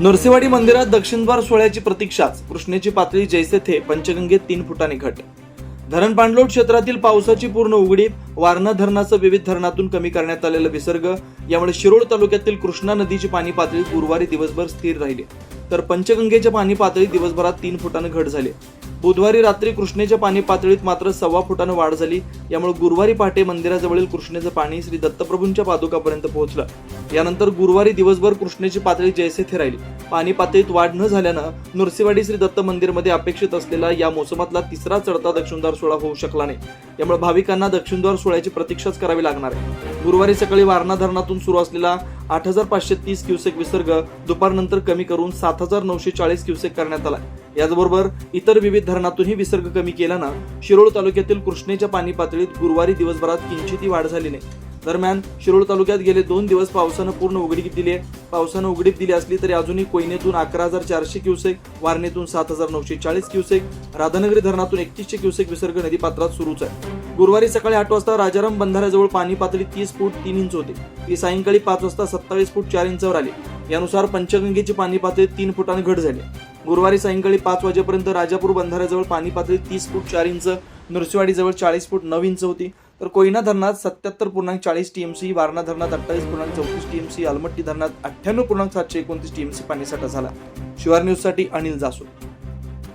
नृसिंहवाडी मंदिरात दक्षिणद्वार सोहळ्याची प्रतीक्षाच, कृष्णेची पातळी जैसे थे, पंचगंगेत 3 फुटांनी घट. धरण पाणलोट क्षेत्रातील पावसाची पूर्ण उघडीप, वारणा धरणाचं विविध धरणातून कमी करण्यात आलेला विसर्ग यामुळे शिरोळ तालुक्यातील कृष्णा नदीची पाणी पातळी गुरुवारी दिवसभर स्थिर राहिली, तर पंचगंगेच्या पाणी पातळीत दिवसभरात 3 फुटांनी घट झाली. बुधवारी रात्री कृष्णेच्या पाणी पातळीत मात्र 1.25 फुटानं वाढ झाली. यामुळे गुरुवारी पहाटे मंदिराजवळील कृष्णेचं पाणी श्री दत्तप्रभूंच्या पादुकापर्यंत पोहोचलं. यानंतर गुरुवारी दिवसभर कृष्णेची पातळी जैसे थे राहिली. पाणी पातळीत वाढ न झाल्यानं नृसिंहवाडी श्री दत्त मंदिरमध्ये अपेक्षित असलेला या मोसमातला तिसरा चढता दक्षिणद्वार सोहळा होऊ शकला नाही. यामुळे भाविकांना दक्षिणद्वार सोहळ्याची प्रतीक्षाच करावी लागणार आहे. गुरुवारी सकाळी वारणा धरणातून सुरू असलेला 8,530 क्युसेक विसर्ग दुपारनंतर कमी करून 7,940 क्युसेक करण्यात आला. याचबरोबर इतर विविध धरणातूनही विसर्ग कमी केल्यानं शिरोळ तालुक्यातील कृष्णेच्या पाणी पातळीत गुरुवारी दिवसभरात किंचितही वाढ झाली नाही. दरम्यान शिरोळ तालुक्यात गेले 2 दिवस पावसानं पूर्ण उघडीप दिली आहे. पावसानं उघडीप दिली असली तरी अजूनही कोयनेतून 11,400 क्युसेक, वारणेतून 7,940 क्युसेक, राधानगरी धरणातून 3100 क्युसेक विसर्ग नदीपात्रात सुरूच आहे. गुरुवारी सकाळी 8 वाजता राजाराम बंधाऱ्याजवळ पाणी पातळी 30 फूट 3 इंच होती. ती सायंकाळी 5 वाजता 27 फूट 4 इंचावर आली. यानुसार पंचगंगेची पाणी पातळी 3 फुटांनी घट झाली. गुरुवारी सायंकाळी 5 वाजेपर्यंत राजापूर बंधाऱ्याजवळ पाणी पातळी 30 फूट 4 इंच, नृसिंहवाडीजवळ 40 फूट 9 इंच होती. तर कोयना धरणात 77.40 टीएमसी, वारणा धरणात 28.34 टीएमसी, अलमट्टी धरणात 98.729 टीएमसी पाणीसाठा झाला. शिवार न्यूज साठी अनिल जासू.